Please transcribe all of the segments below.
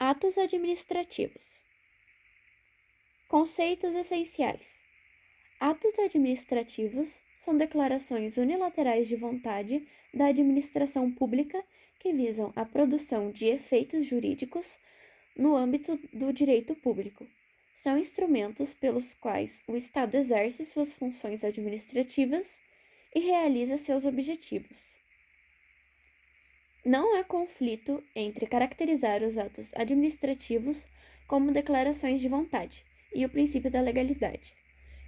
Atos administrativos. Conceitos essenciais. Atos administrativos são declarações unilaterais de vontade da administração pública que visam a produção de efeitos jurídicos no âmbito do direito público. São instrumentos pelos quais o Estado exerce suas funções administrativas e realiza seus objetivos. Não há conflito entre caracterizar os atos administrativos como declarações de vontade e o princípio da legalidade.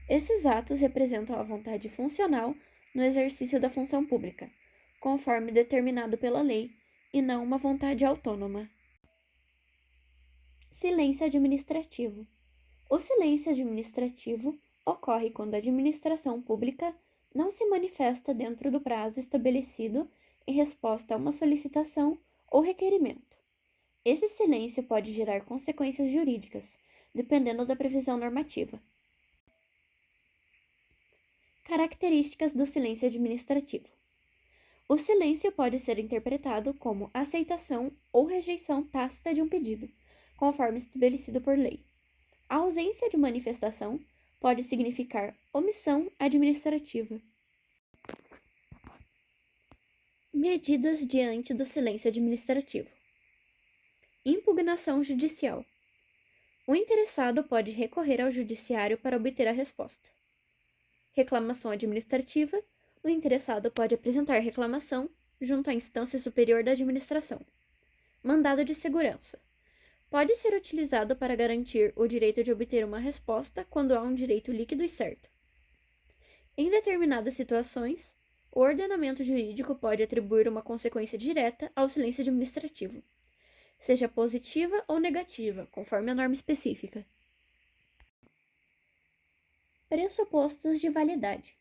Esses atos representam a vontade funcional no exercício da função pública, conforme determinado pela lei, e não uma vontade autônoma. Silêncio administrativo. O silêncio administrativo ocorre quando a administração pública não se manifesta dentro do prazo estabelecido em resposta a uma solicitação ou requerimento. Esse silêncio pode gerar consequências jurídicas, dependendo da previsão normativa. Características do silêncio administrativo. O silêncio pode ser interpretado como aceitação ou rejeição tácita de um pedido, conforme estabelecido por lei. A ausência de manifestação pode significar omissão administrativa. Medidas diante do silêncio administrativo. Impugnação judicial. O interessado pode recorrer ao judiciário para obter a resposta. Reclamação administrativa. O interessado pode apresentar reclamação junto à instância superior da administração. Mandado de segurança. Pode ser utilizado para garantir o direito de obter uma resposta quando há um direito líquido e certo. Em determinadas situações, o ordenamento jurídico pode atribuir uma consequência direta ao silêncio administrativo, seja positiva ou negativa, conforme a norma específica. Pressupostos de validade.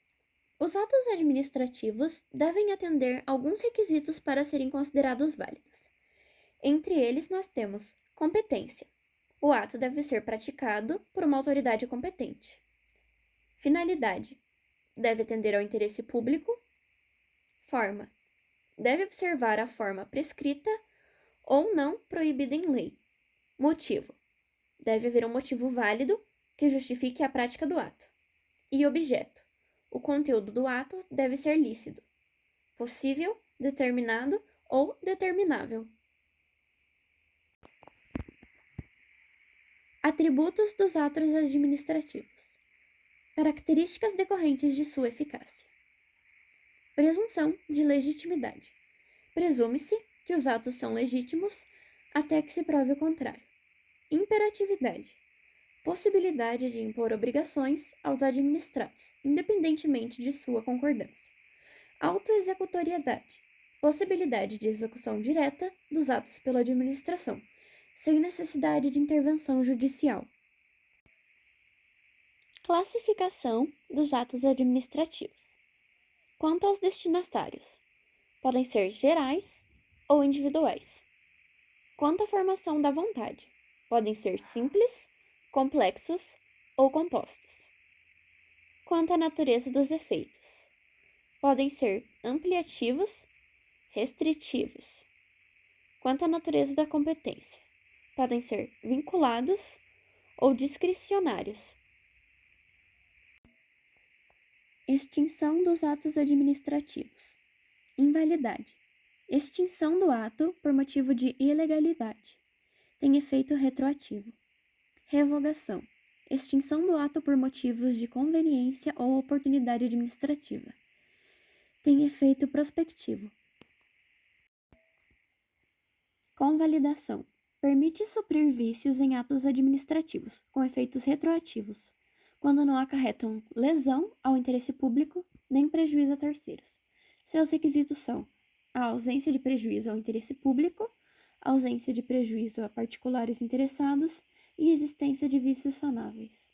Os atos administrativos devem atender alguns requisitos para serem considerados válidos. Entre eles, nós temos competência. O ato deve ser praticado por uma autoridade competente. Finalidade. Deve atender ao interesse público. Forma. Deve observar a forma prescrita ou não proibida em lei. Motivo. Deve haver um motivo válido que justifique a prática do ato. E objeto. O conteúdo do ato deve ser lícito, possível, determinado ou determinável. Atributos dos atos administrativos. Características decorrentes de sua eficácia. Presunção de legitimidade. Presume-se que os atos são legítimos até que se prove o contrário. Imperatividade. Possibilidade de impor obrigações aos administrados, independentemente de sua concordância. Autoexecutoriedade. Possibilidade de execução direta dos atos pela administração, sem necessidade de intervenção judicial. Classificação dos atos administrativos. Quanto aos destinatários, podem ser gerais ou individuais. Quanto à formação da vontade, podem ser simples, complexos ou compostos. Quanto à natureza dos efeitos, podem ser ampliativos, restritivos. Quanto à natureza da competência, podem ser vinculados ou discricionários. Extinção dos atos administrativos. Invalidade. Extinção do ato por motivo de ilegalidade. Tem efeito retroativo. Revogação. Extinção do ato por motivos de conveniência ou oportunidade administrativa. Tem efeito prospectivo. Convalidação. Permite suprir vícios em atos administrativos, com efeitos retroativos, quando não acarretam lesão ao interesse público nem prejuízo a terceiros. Seus requisitos são a ausência de prejuízo ao interesse público, a ausência de prejuízo a particulares interessados e existência de vícios sanáveis.